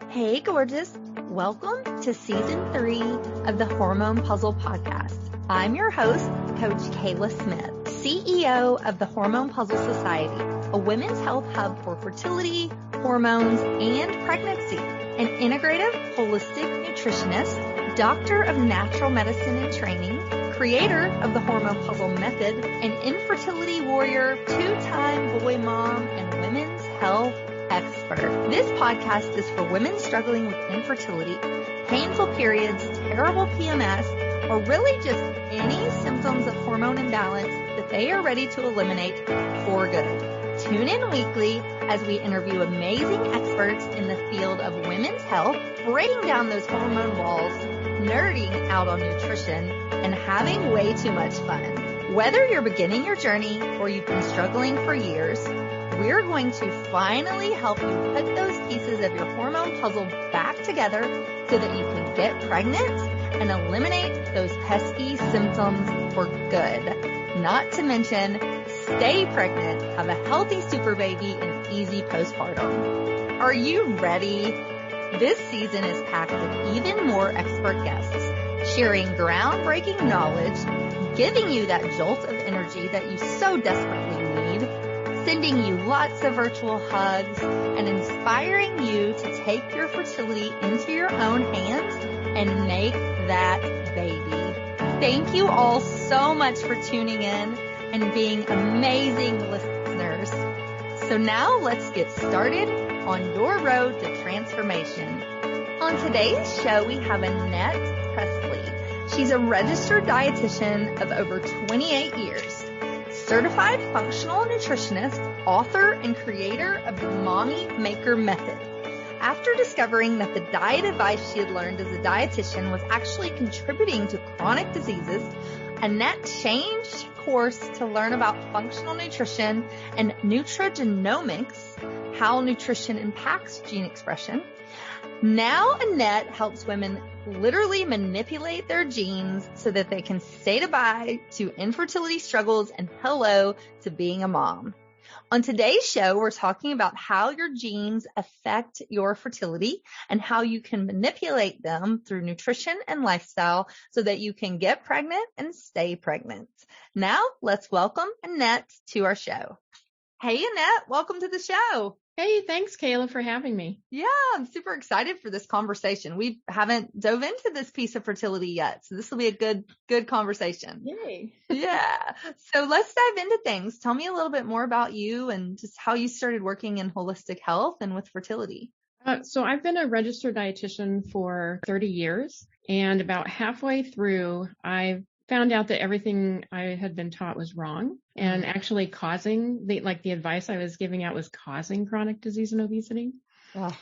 Hey, gorgeous. Welcome to Season 3 of the Hormone P.U.Z.Z.L.E Podcast. I'm your host, Coach Kayla Smith, CEO of the Hormone P.U.Z.Z.L Society, a women's health hub for fertility, hormones, and pregnancy, an integrative, holistic nutritionist, doctor of natural medicine and training, creator of the Hormone P.U.Z.Z.L method, an infertility warrior, two-time boy mom, and women's health expert. This podcast is for women struggling with infertility, painful periods, terrible PMS, or really just any symptoms of hormone imbalance that they are ready to eliminate for good. Tune in weekly as we interview amazing experts in the field of women's health, breaking down those hormone walls, nerding out on nutrition, and having way too much fun. Whether you're beginning your journey or you've been struggling for years, we're going to finally help you put those pieces of your hormone puzzle back together so that you can get pregnant and eliminate those pesky symptoms for good. Not to mention, stay pregnant, have a healthy super baby, and easy postpartum. Are you ready? This season is packed with even more expert guests, sharing groundbreaking knowledge, giving you that jolt of energy that you so desperately need, sending you lots of virtual hugs, and inspiring you to take your fertility into your own hands and make that baby. Thank you all so much for tuning in and being amazing listeners. So now let's get started on your road to transformation. On today's show, we have Annette Presley. She's a registered dietitian of over 28 years. Certified functional nutritionist, author, and creator of the Mommy Maker Method. After discovering that the diet advice she had learned as a dietitian was actually contributing to chronic diseases, Annette changed course to learn about functional nutrition and nutrigenomics, how nutrition impacts gene expression. Now Annette helps women literally manipulate their genes so that they can say goodbye to infertility struggles and hello to being a mom. On today's show, we're talking about how your genes affect your fertility and how you can manipulate them through nutrition and lifestyle so that you can get pregnant and stay pregnant. Now, let's welcome Annette to our show. Hey, Annette, welcome to the show. Hey, thanks, Kayla, for having me. Yeah, I'm super excited for this conversation. We haven't dove into this piece of fertility yet, so this will be a good conversation. Yay. Yeah. So let's dive into things. Tell me a little bit more about you and just how you started working in holistic health and with fertility. So I've been a registered dietitian for 30 years, and about halfway through, I found out that everything I had been taught was wrong and actually causing the advice I was giving out was causing chronic disease and obesity. Oh.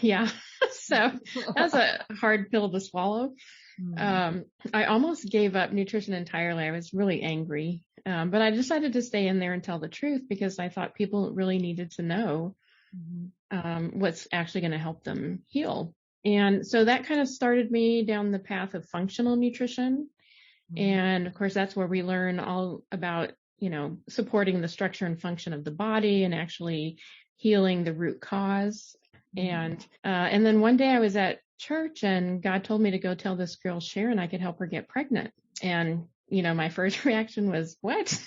Yeah. So that's a hard pill to swallow. I almost gave up nutrition entirely. I was really angry. But I decided to stay in there and tell the truth because I thought people really needed to know what's actually going to help them heal. And so that kind of started me down the path of functional nutrition. And of course, that's where we learn all about, supporting the structure and function of the body and actually healing the root cause. And then one day I was at church and God told me to go tell this girl, Sharon, I could help her get pregnant. And, my first reaction was, what?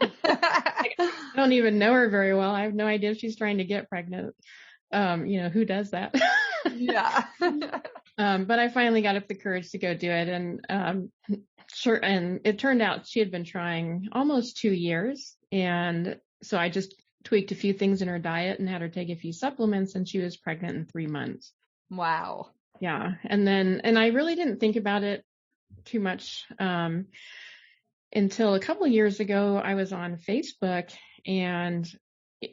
I don't even know her very well. I have no idea if she's trying to get pregnant. Who does that? Yeah. But I finally got up the courage to go do it. And, sure. And it turned out she had been trying almost 2 years. And so I just tweaked a few things in her diet and had her take a few supplements, and she was pregnant in 3 months. Wow. Yeah. And I really didn't think about it too much, until a couple of years ago. I was on Facebook, and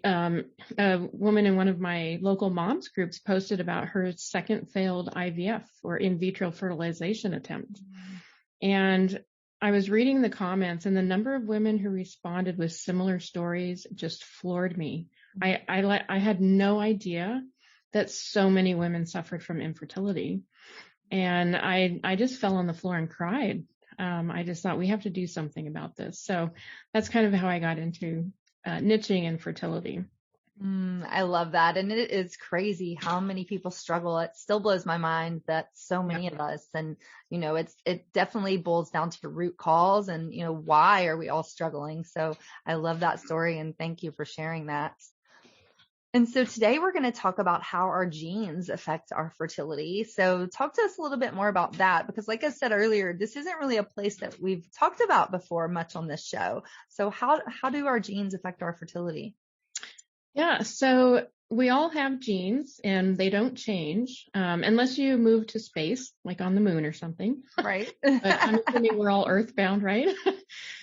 a woman in one of my local moms groups posted about her second failed IVF or in vitro fertilization attempt. And I was reading the comments, and the number of women who responded with similar stories just floored me. I had no idea that so many women suffered from infertility. And I just fell on the floor and cried. I just thought we have to do something about this. So that's kind of how I got into niching in fertility. I love that. And it is crazy how many people struggle. It still blows my mind that so many of us, and, it definitely boils down to root cause and, why are we all struggling? So I love that story and thank you for sharing that. And so today we're going to talk about how our genes affect our fertility. So talk to us a little bit more about that, because like I said earlier, this isn't really a place that we've talked about before much on this show. So how do our genes affect our fertility? Yeah, so we all have genes and they don't change unless you move to space, like on the moon or something. Right. But I'm assuming we're all earthbound, right?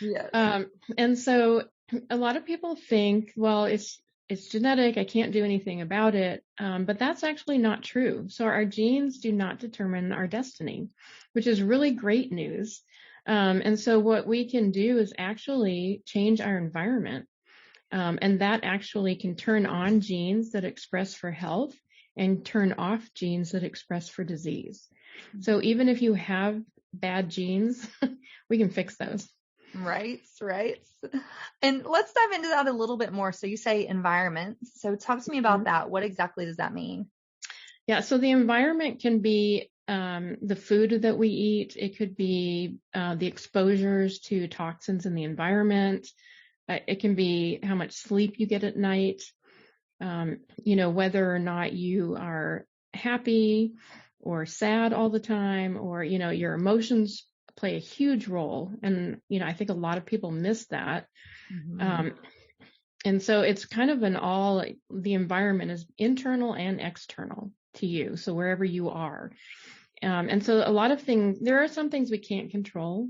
Yes. And so a lot of people think, well, it's genetic. I can't do anything about it. But that's actually not true. So our genes do not determine our destiny, which is really great news. And so what we can do is actually change our environment. And that actually can turn on genes that express for health and turn off genes that express for disease. So even if you have bad genes, we can fix those. Right. And let's dive into that a little bit more. So you say environment. So talk to me about that. What exactly does that mean? Yeah. So the environment can be the food that we eat. It could be the exposures to toxins in the environment. It can be how much sleep you get at night. Whether or not you are happy or sad all the time, or, your emotions play a huge role. And, I think a lot of people miss that. Mm-hmm. And so it's kind of the environment is internal and external to you. So wherever you are. And so there are some things we can't control.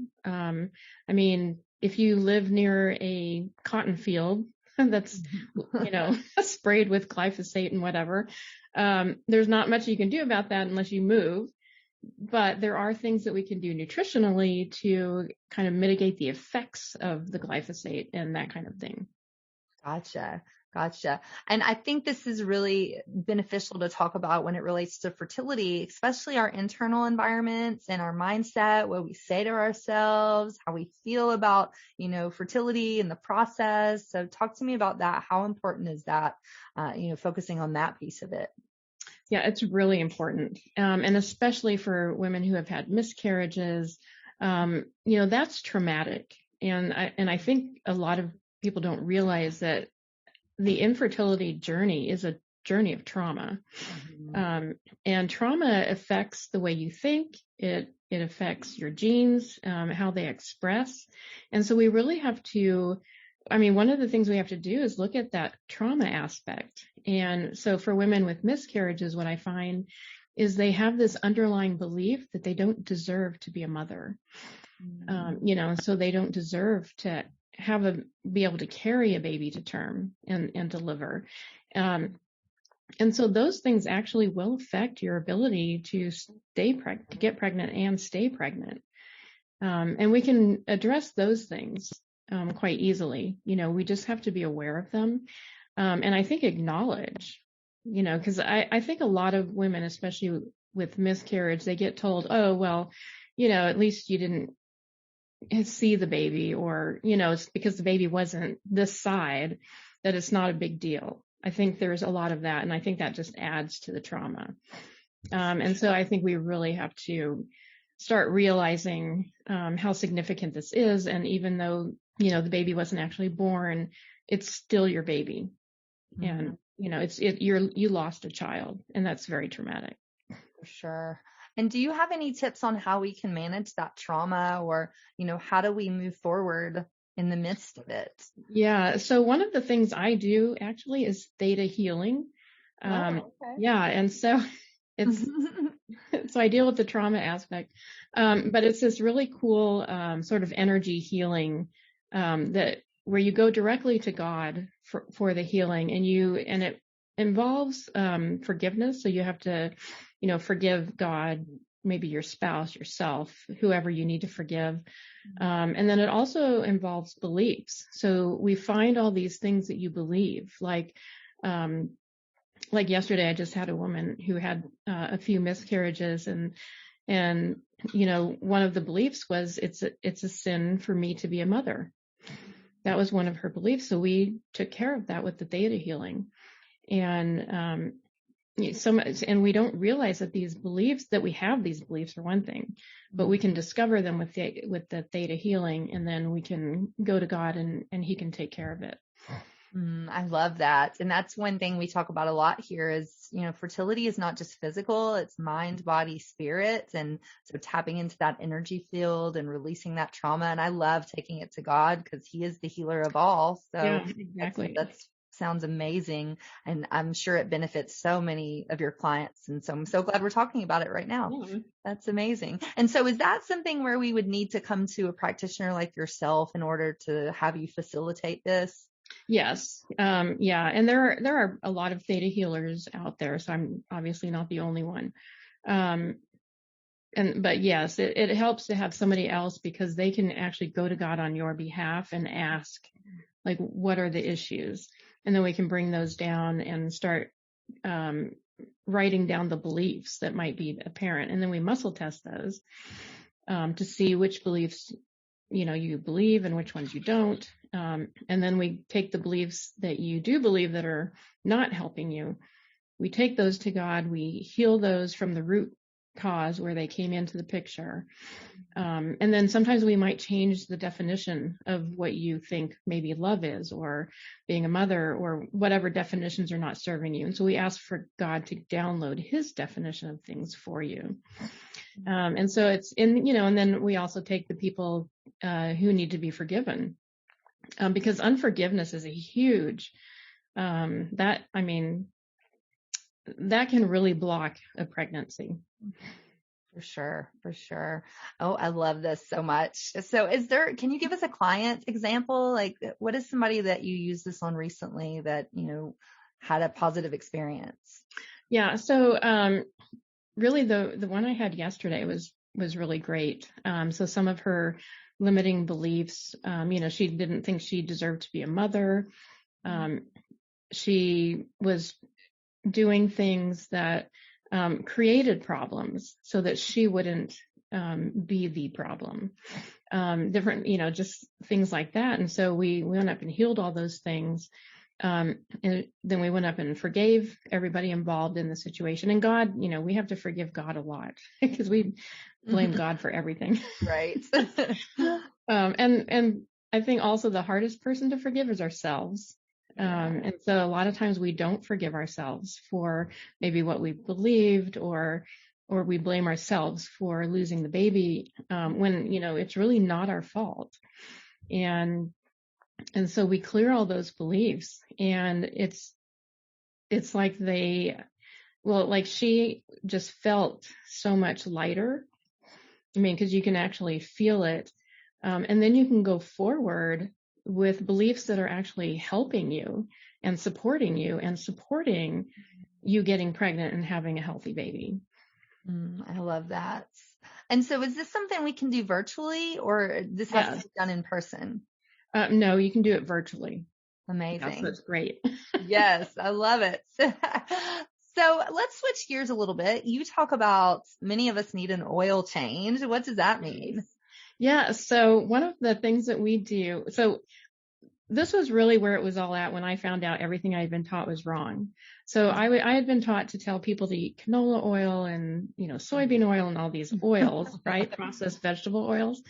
If you live near a cotton field that's, sprayed with glyphosate and whatever, there's not much you can do about that unless you move. But there are things that we can do nutritionally to kind of mitigate the effects of the glyphosate and that kind of thing. Gotcha. And I think this is really beneficial to talk about when it relates to fertility, especially our internal environments and our mindset, what we say to ourselves, how we feel about, fertility and the process. So talk to me about that. How important is that, focusing on that piece of it? Yeah, it's really important. And especially for women who have had miscarriages, that's traumatic. And I think a lot of people don't realize that the infertility journey is a journey of trauma. Mm-hmm. And trauma affects the way you think. It affects your genes, how they express. And so we really have to, one of the things we have to do is look at that trauma aspect. And so for women with miscarriages, what I find is they have this underlying belief that they don't deserve to be a mother. Mm-hmm. So they don't deserve to be able to carry a baby to term and deliver. And so those things actually will affect your ability to get pregnant and stay pregnant. And we can address those things quite easily. We just have to be aware of them. And I think acknowledge, because I think a lot of women, especially with miscarriage, they get told, oh, well, at least you didn't see the baby, or, it's because the baby wasn't this side that it's not a big deal. I think there's a lot of that. And I think that just adds to the trauma. And so I think we really have to start realizing how significant this is. And even though, the baby wasn't actually born, it's still your baby. Mm-hmm. And, you lost a child, and that's very traumatic. For sure. And do you have any tips on how we can manage that trauma, or, how do we move forward in the midst of it? Yeah. So one of the things I do actually is theta healing. Okay. Yeah. And so so I deal with the trauma aspect. But it's this really cool sort of energy healing where you go directly to God for the healing, and it involves forgiveness. So you have to, forgive God, maybe your spouse, yourself, whoever you need to forgive. And then it also involves beliefs. So we find all these things that you believe, like yesterday, I just had a woman who had a few miscarriages, and one of the beliefs was it's a sin for me to be a mother. That was one of her beliefs. So we took care of that with the theta healing. And, so much, and we don't realize that these beliefs are one thing, but we can discover them with the theta healing, and then we can go to God and he can take care of it. I love that. And that's one thing we talk about a lot here is, fertility is not just physical, it's mind, body, spirit. And so tapping into that energy field and releasing that trauma. And I love taking it to God because he is the healer of all. So yeah, exactly. That's sounds amazing. And I'm sure it benefits so many of your clients. And so I'm so glad we're talking about it right now. Yeah. That's amazing. And so is that something where we would need to come to a practitioner like yourself in order to have you facilitate this? Yes. Yeah. And there are a lot of theta healers out there. So I'm obviously not the only one. But yes, it helps to have somebody else because they can actually go to God on your behalf and ask, like, what are the issues? And then we can bring those down and start writing down the beliefs that might be apparent. And then we muscle test those to see which beliefs, you believe and which ones you don't. And then we take the beliefs that you do believe that are not helping you. We take those to God. We heal those from the root cause where they came into the picture. And then sometimes we might change the definition of what you think maybe love is, or being a mother, or whatever definitions are not serving you. And so we ask for God to download his definition of things for you. And so it's and then we also take the people who need to be forgiven, because unforgiveness is a huge, that can really block a pregnancy. For sure. Oh, I love this so much. So can you give us a client example? Like, what is somebody that you used this on recently that, had a positive experience? Yeah. So, really the one I had yesterday was really great. So some of her limiting beliefs, she didn't think she deserved to be a mother. She was doing things that created problems so that she wouldn't be the problem. Different, just things like that. And so we went up and healed all those things. And then we went up and forgave everybody involved in the situation. And God, we have to forgive God a lot because we blame God for everything. Right. And I think also the hardest person to forgive is ourselves. And so a lot of times we don't forgive ourselves for maybe what we believed, or we blame ourselves for losing the baby, when, it's really not our fault. And so we clear all those beliefs, and it's like she just felt so much lighter. Because you can actually feel it. And then you can go forward with beliefs that are actually helping you and supporting you getting pregnant and having a healthy baby. I love that. And so is this something we can do virtually, or this has to be done in person? No, you can do it virtually. Amazing. That's great. Yes, I love it. So let's switch gears a little bit. You talk about many of us need an oil change. What does that mean? Yeah. So one of the things that we do, so this was really where it was all at when I found out everything I had been taught was wrong. So I had been taught to tell people to eat canola oil and, soybean oil and all these oils, right? Processed vegetable oils.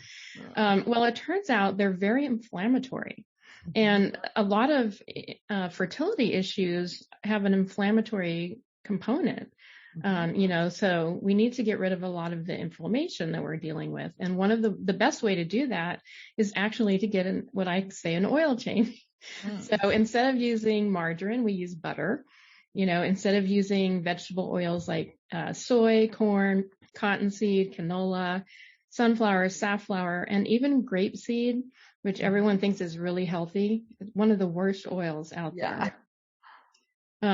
Well, it turns out they're very inflammatory. And a lot of fertility issues have an inflammatory component. So we need to get rid of a lot of the inflammation that we're dealing with. And one of the best way to do that is actually to get an oil change. So instead of using margarine, we use butter. Instead of using vegetable oils like soy, corn, cottonseed, canola, sunflower, safflower, and even grapeseed, which everyone thinks is really healthy. It's one of the worst oils out there.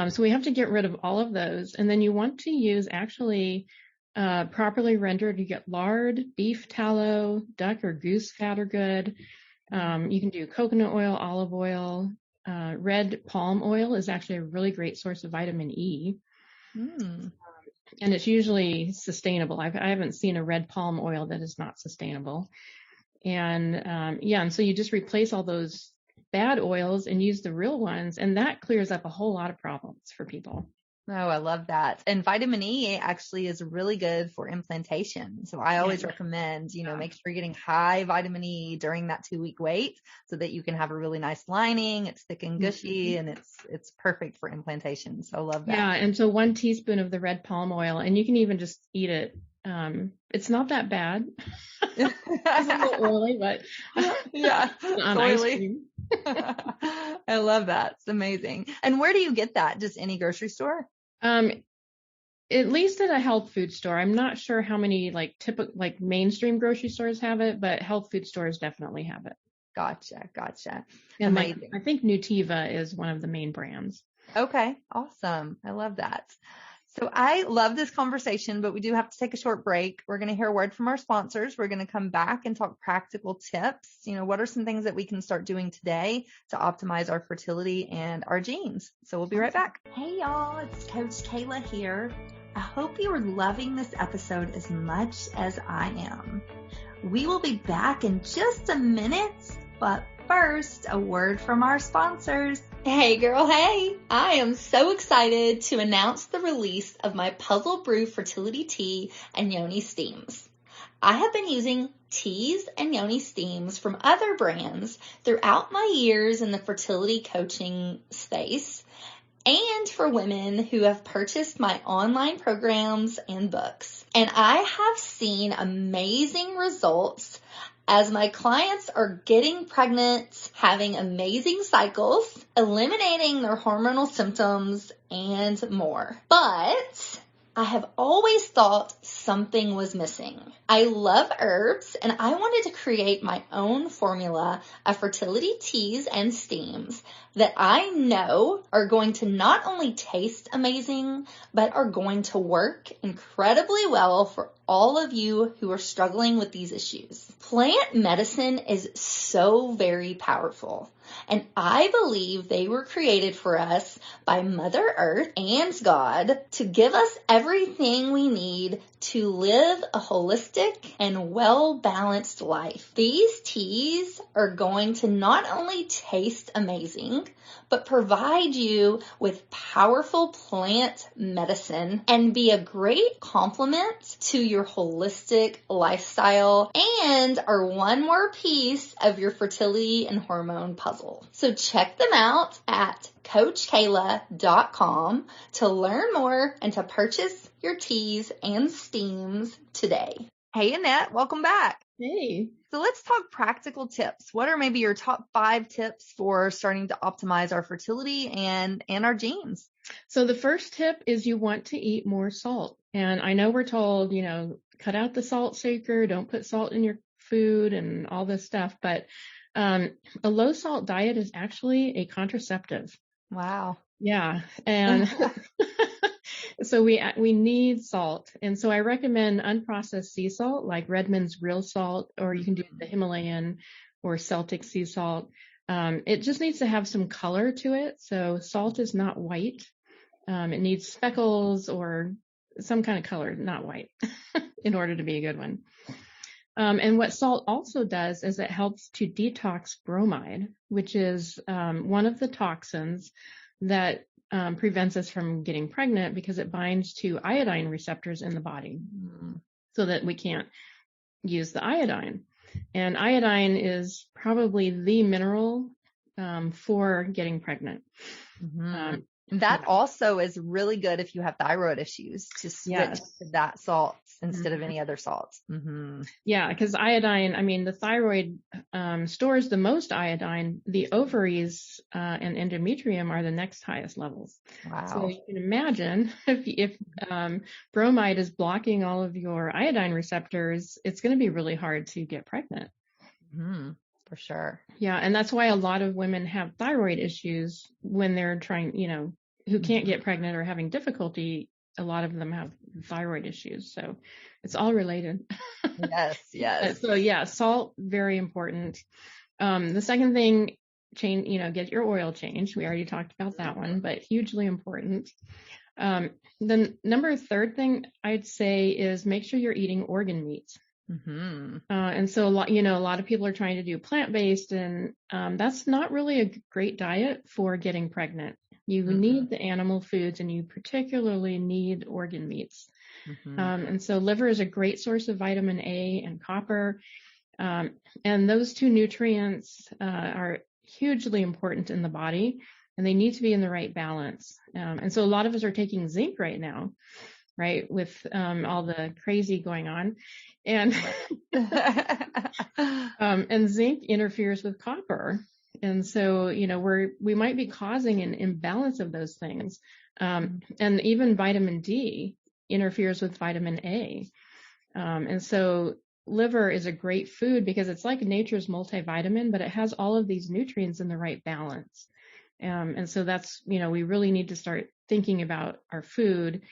So we have to get rid of all of those. And then you want to use actually properly rendered. You get lard, beef tallow, duck or goose fat are good. You can do coconut oil, olive oil. Red palm oil is actually a really great source of vitamin E. And it's usually sustainable. I haven't seen a red palm oil that is not sustainable. And and so you just replace all those bad oils and use the real ones. And that clears up a whole lot of problems for people. Oh, I love that. And vitamin E actually is really good for implantation. So I always recommend, make sure you're getting high vitamin E during that 2-week wait so that you can have a really nice lining. It's thick and gushy and it's perfect for implantation. So I love that. Yeah. And so 1 teaspoon of the red palm oil, and you can even just eat it. It's not that bad. It's a little oily, but yeah, on ice cream. I love that. It's amazing. And where do you get that? Just any grocery store? At least at a health food store. I'm not sure how many typical mainstream grocery stores have it, but health food stores definitely have it. Gotcha. And I think Nutiva is one of the main brands. Okay, awesome. I love that. So I love this conversation, but we do have to take a short break. We're going to hear a word from our sponsors. We're going to come back and talk practical tips. What are some things that we can start doing today to optimize our fertility and our genes? So we'll be right back. Hey y'all, it's Coach Kayla here. I hope you are loving this episode as much as I am. We will be back in just a minute, but first, a word from our sponsors. Hey girl, hey! I am so excited to announce the release of my Puzzle Brew Fertility Tea and Yoni Steams. I have been using teas and Yoni Steams from other brands throughout my years in the fertility coaching space and for women who have purchased my online programs and books. And I have seen amazing results as my clients are getting pregnant, having amazing cycles, eliminating their hormonal symptoms, and more. But I have always thought something was missing. I love herbs, and I wanted to create my own formula of fertility teas and steams that I know are going to not only taste amazing, but are going to work incredibly well for all of you who are struggling with these issues. Plant medicine is so very powerful, and I believe they were created for us by Mother Earth and God to give us everything we need to live a holistic and well-balanced life. These teas are going to not only taste amazing, but provide you with powerful plant medicine and be a great complement to your holistic lifestyle and are one more piece of your fertility and hormone puzzle. So check them out at CoachKayla.com to learn more and to purchase your teas and steams today. Hey Annette, welcome back. Hey. So let's talk practical tips. What are maybe your top 5 tips for starting to optimize our fertility and our genes? So the first tip is you want to eat more salt. And I know we're told, cut out the salt shaker, don't put salt in your food and all this stuff, but a low salt diet is actually a contraceptive. Wow. Yeah. And so we need salt. And so I recommend unprocessed sea salt like Redmond's real salt, or you can do the Himalayan or Celtic sea salt. It just needs to have some color to it. So salt is not white. It needs speckles or some kind of color, not white, in order to be a good one. And what salt also does is it helps to detox bromide, which is one of the toxins that prevents us from getting pregnant because it binds to iodine receptors in the body so that we can't use the iodine. And iodine is probably the mineral for getting pregnant. Mm-hmm. That also is really good if you have thyroid issues to switch to that salt instead of any other salts. Mm-hmm. Yeah, because iodine, the thyroid stores the most iodine. The ovaries and endometrium are the next highest levels. Wow. So you can imagine if bromide is blocking all of your iodine receptors, it's going to be really hard to get pregnant. Mm-hmm. For sure. Yeah. And that's why a lot of women have thyroid issues when they're trying, who can't get pregnant or having difficulty. A lot of them have thyroid issues. So it's all related. Yes. So yeah, salt, very important. The second thing, get your oil changed. We already talked about that one, but hugely important. The third thing I'd say is make sure you're eating organ meats. Mm-hmm. And so a lot of people are trying to do plant-based, and that's not really a great diet for getting pregnant. You need the animal foods, and you particularly need organ meats. Mm-hmm. And so liver is a great source of vitamin A and copper. And those two nutrients are hugely important in the body, and they need to be in the right balance. And so a lot of us are taking zinc right now, right, with all the crazy going on. And and zinc interferes with copper. And so, we might be causing an imbalance of those things. And even vitamin D interferes with vitamin A. And so liver is a great food because it's like nature's multivitamin, but it has all of these nutrients in the right balance. And so that's, we really need to start thinking about our food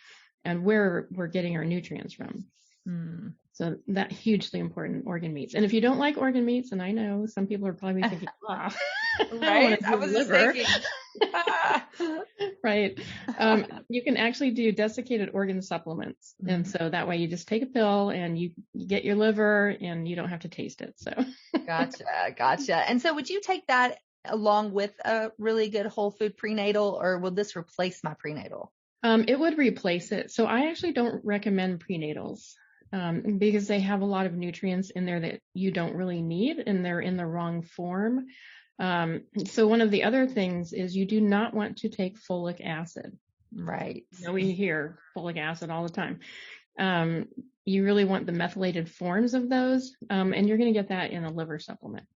and where we're getting our nutrients from. So that hugely important, organ meats. And if you don't like organ meats, and I know some people are probably thinking, wow, right? I was liver. just thinking. Right. You can actually do desiccated organ supplements. And so that way you just take a pill and you get your liver and you don't have to taste it. So Gotcha. And so would you take that along with a really good whole food prenatal, or will this replace my prenatal? It would replace it. So I actually don't recommend prenatals because they have a lot of nutrients in there that you don't really need, and they're in the wrong form. So one of the other things is you do not want to take folic acid. Right. We hear folic acid all the time. You really want the methylated forms of those, and you're going to get that in a liver supplement.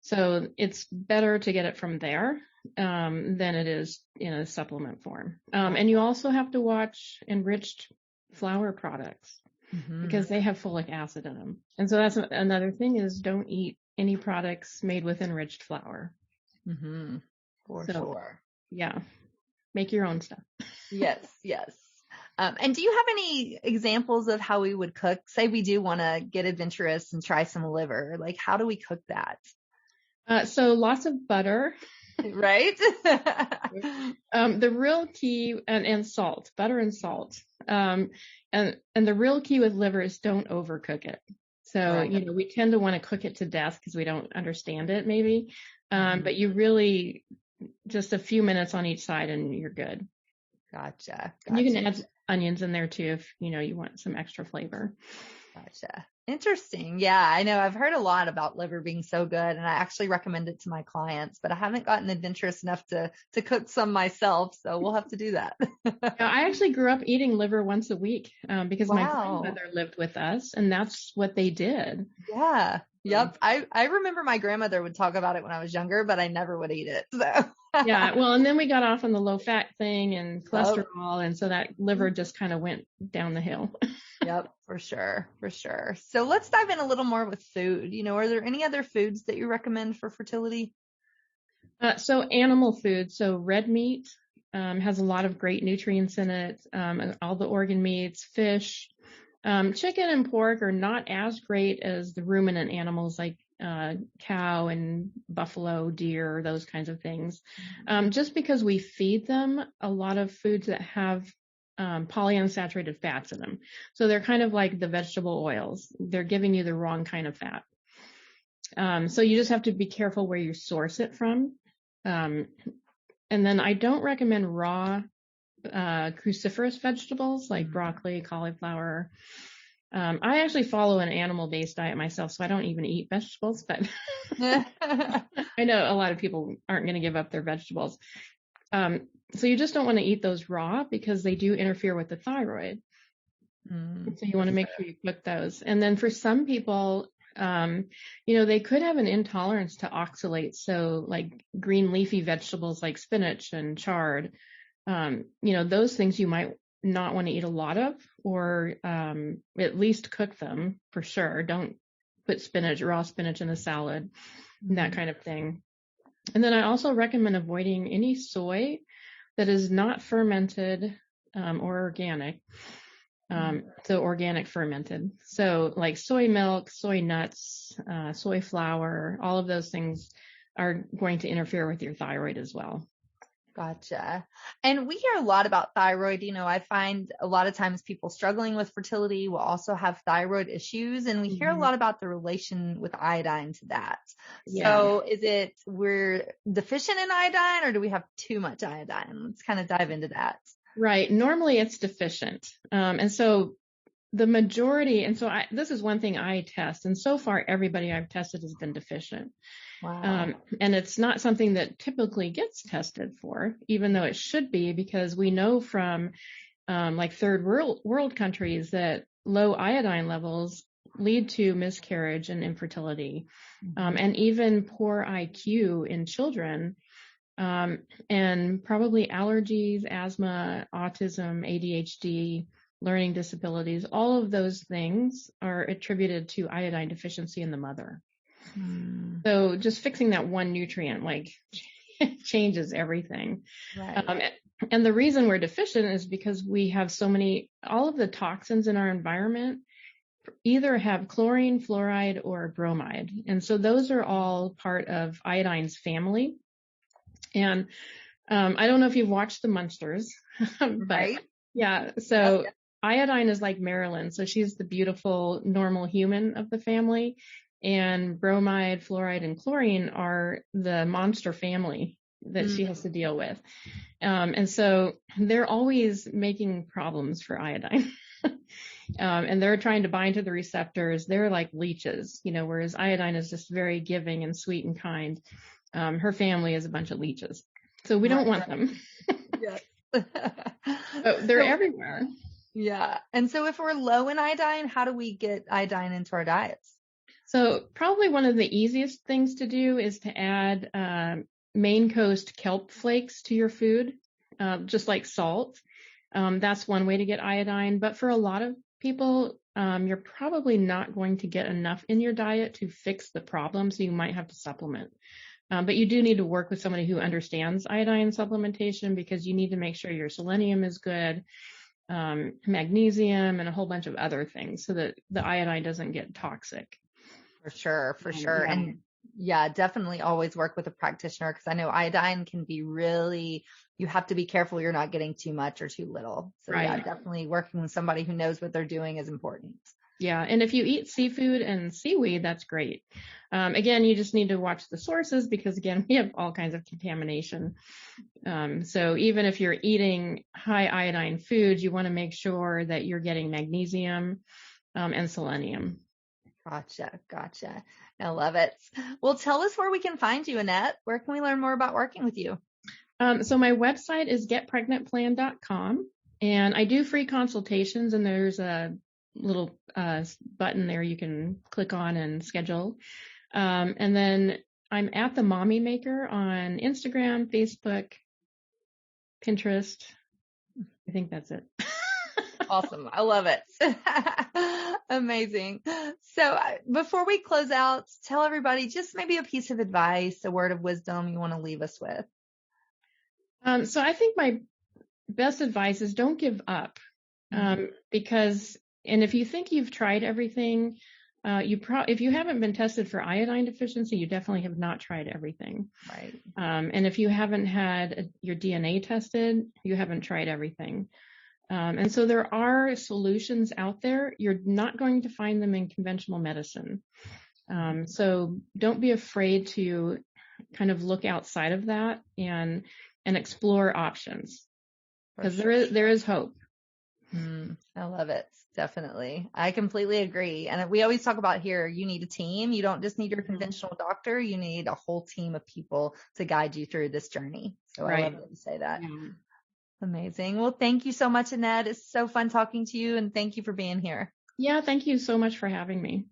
So it's better to get it from there than it is in a supplement form. And you also have to watch enriched flour products because they have folic acid in them. And so that's another thing is don't eat any products made with enriched flour. For sure. Yeah. Make your own stuff. Yes. And do you have any examples of how we would cook? Say we do want to get adventurous and try some liver. Like, how do we cook that? So lots of butter. Right. The real key and salt, butter and salt. And the real key with liver is don't overcook it. So, we tend to want to cook it to death because we don't understand it maybe. But you really just a few minutes on each side and you're good. Gotcha. You can add onions in there too if, you want some extra flavor. Gotcha. Interesting. Yeah, I know. I've heard a lot about liver being so good, and I actually recommend it to my clients, but I haven't gotten adventurous enough to cook some myself, so we'll have to do that. I actually grew up eating liver once a week because my grandmother lived with us, and that's what they did. Yeah. Yep. I remember my grandmother would talk about it when I was younger, but I never would eat it. So. Yeah. Well, and then we got off on the low fat thing and cholesterol. And so that liver just kind of went down the hill. Yep. For sure. So let's dive in a little more with food. Are there any other foods that you recommend for fertility? So animal food. So red meat has a lot of great nutrients in it. And all the organ meats, fish, chicken and pork are not as great as the ruminant animals like cow and buffalo, deer, those kinds of things. Just because we feed them a lot of foods that have polyunsaturated fats in them. So they're kind of like the vegetable oils. They're giving you the wrong kind of fat. So you just have to be careful where you source it from. And then I don't recommend raw cruciferous vegetables like broccoli, cauliflower. I actually follow an animal-based diet myself, so I don't even eat vegetables, but I know a lot of people aren't going to give up their vegetables. So you just don't want to eat those raw because they do interfere with the thyroid. So you want to make sure you cook those. And then for some people, they could have an intolerance to oxalates. So like green leafy vegetables like spinach and chard, those things you might not want to eat a lot of, or at least cook them for sure. Don't put raw spinach in a salad, that kind of thing. And then I also recommend avoiding any soy that is not fermented or organic. So organic fermented. So like soy milk, soy nuts, soy flour, all of those things are going to interfere with your thyroid as well. Gotcha. And we hear a lot about thyroid. I find a lot of times people struggling with fertility will also have thyroid issues, and we hear a lot about the relation with iodine to that. Yeah. So is it we're deficient in iodine, or do we have too much iodine? Let's kind of dive into that. Right. Normally it's deficient. And so the majority, and so this is one thing I test, and so far everybody I've tested has been deficient. Wow. And it's not something that typically gets tested for, even though it should be, because we know from like third world countries that low iodine levels lead to miscarriage and infertility, and even poor IQ in children, and probably allergies, asthma, autism, ADHD, learning disabilities. All of those things are attributed to iodine deficiency in the mother. So just fixing that one nutrient changes everything. Right. And the reason we're deficient is because we have all of the toxins in our environment either have chlorine, fluoride, or bromide. And so those are all part of iodine's family. And I don't know if you've watched The Munsters, but right. Yeah. So iodine is like Marilyn. So she's the beautiful, normal human of the family. And bromide, fluoride, and chlorine are the monster family that she has to deal with. And so they're always making problems for iodine. And they're trying to bind to the receptors. They're like leeches, whereas iodine is just very giving and sweet and kind. Her family is a bunch of leeches. So we don't want them. Yes. But they're everywhere. Yeah. And so if we're low in iodine, how do we get iodine into our diets? So probably one of the easiest things to do is to add Maine Coast kelp flakes to your food, just like salt. That's one way to get iodine. But for a lot of people, you're probably not going to get enough in your diet to fix the problem, so you might have to supplement. But you do need to work with somebody who understands iodine supplementation, because you need to make sure your selenium is good, magnesium, and a whole bunch of other things, so that the iodine doesn't get toxic. For sure. Yeah. And yeah, definitely always work with a practitioner, because I know iodine can be you have to be careful you're not getting too much or too little. So yeah, definitely working with somebody who knows what they're doing is important. Yeah. And if you eat seafood and seaweed, that's great. Again, you just need to watch the sources, because again, we have all kinds of contamination. So even if you're eating high iodine foods, you want to make sure that you're getting magnesium, and selenium. Gotcha. I love it. Well, tell us where we can find you, Annette. Where can we learn more about working with you? So my website is getpregnantplan.com, and I do free consultations, and there's a little button there you can click on and schedule. And then I'm at the Mommy Maker on Instagram, Facebook, Pinterest. I think that's it. Awesome. I love it. Amazing. So before we close out, tell everybody just maybe a piece of advice, a word of wisdom you want to leave us with. So I think my best advice is don't give up. Because if you think you've tried everything, if you haven't been tested for iodine deficiency, you definitely have not tried everything. Right. And if you haven't had your DNA tested, you haven't tried everything. And so there are solutions out there. You're not going to find them in conventional medicine. So don't be afraid to kind of look outside of that and explore options, because there is hope. I love it. Definitely. I completely agree. And we always talk about here, you need a team. You don't just need your conventional doctor. You need a whole team of people to guide you through this journey. So I love that you say that. Yeah. Amazing. Well, thank you so much, Annette. It's so fun talking to you, and thank you for being here. Yeah, thank you so much for having me.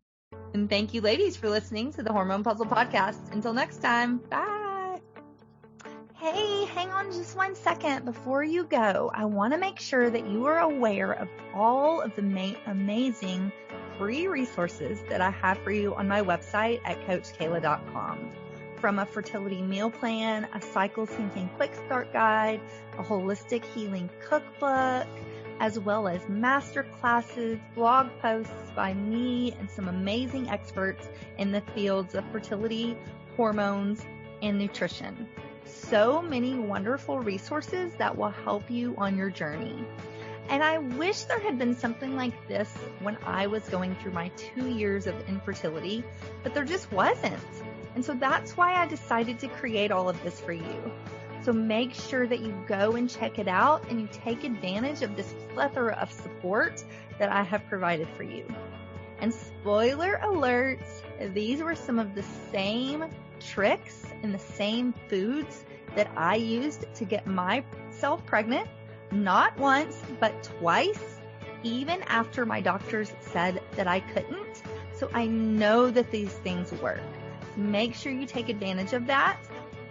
And thank you, ladies, for listening to the Hormone Puzzle Podcast. Until next time, bye. Hey, hang on just 1 second before you go. I want to make sure that you are aware of all of the amazing free resources that I have for you on my website at CoachKayla.com. From a fertility meal plan, a cycle syncing quick start guide, a holistic healing cookbook, as well as master classes, blog posts by me and some amazing experts in the fields of fertility, hormones, and nutrition. so many wonderful resources that will help you on your journey. And I wish there had been something like this when I was going through my 2 years of infertility, but there just wasn't. And so that's why I decided to create all of this for you. So make sure that you go and check it out and you take advantage of this plethora of support that I have provided for you. And spoiler alert, these were some of the same tricks and the same foods that I used to get myself pregnant. Not once, but twice, even after my doctors said that I couldn't. So I know that these things work. Make sure you take advantage of that.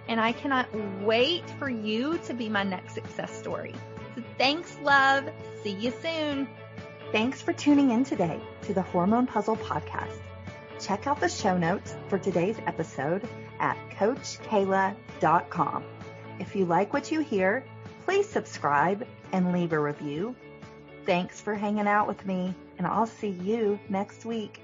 And I cannot wait for you to be my next success story. So thanks, love. See you soon. Thanks for tuning in today to the Hormone Puzzle Podcast. Check out the show notes for today's episode at CoachKayla.com. If you like what you hear, please subscribe and leave a review. Thanks for hanging out with me, and I'll see you next week.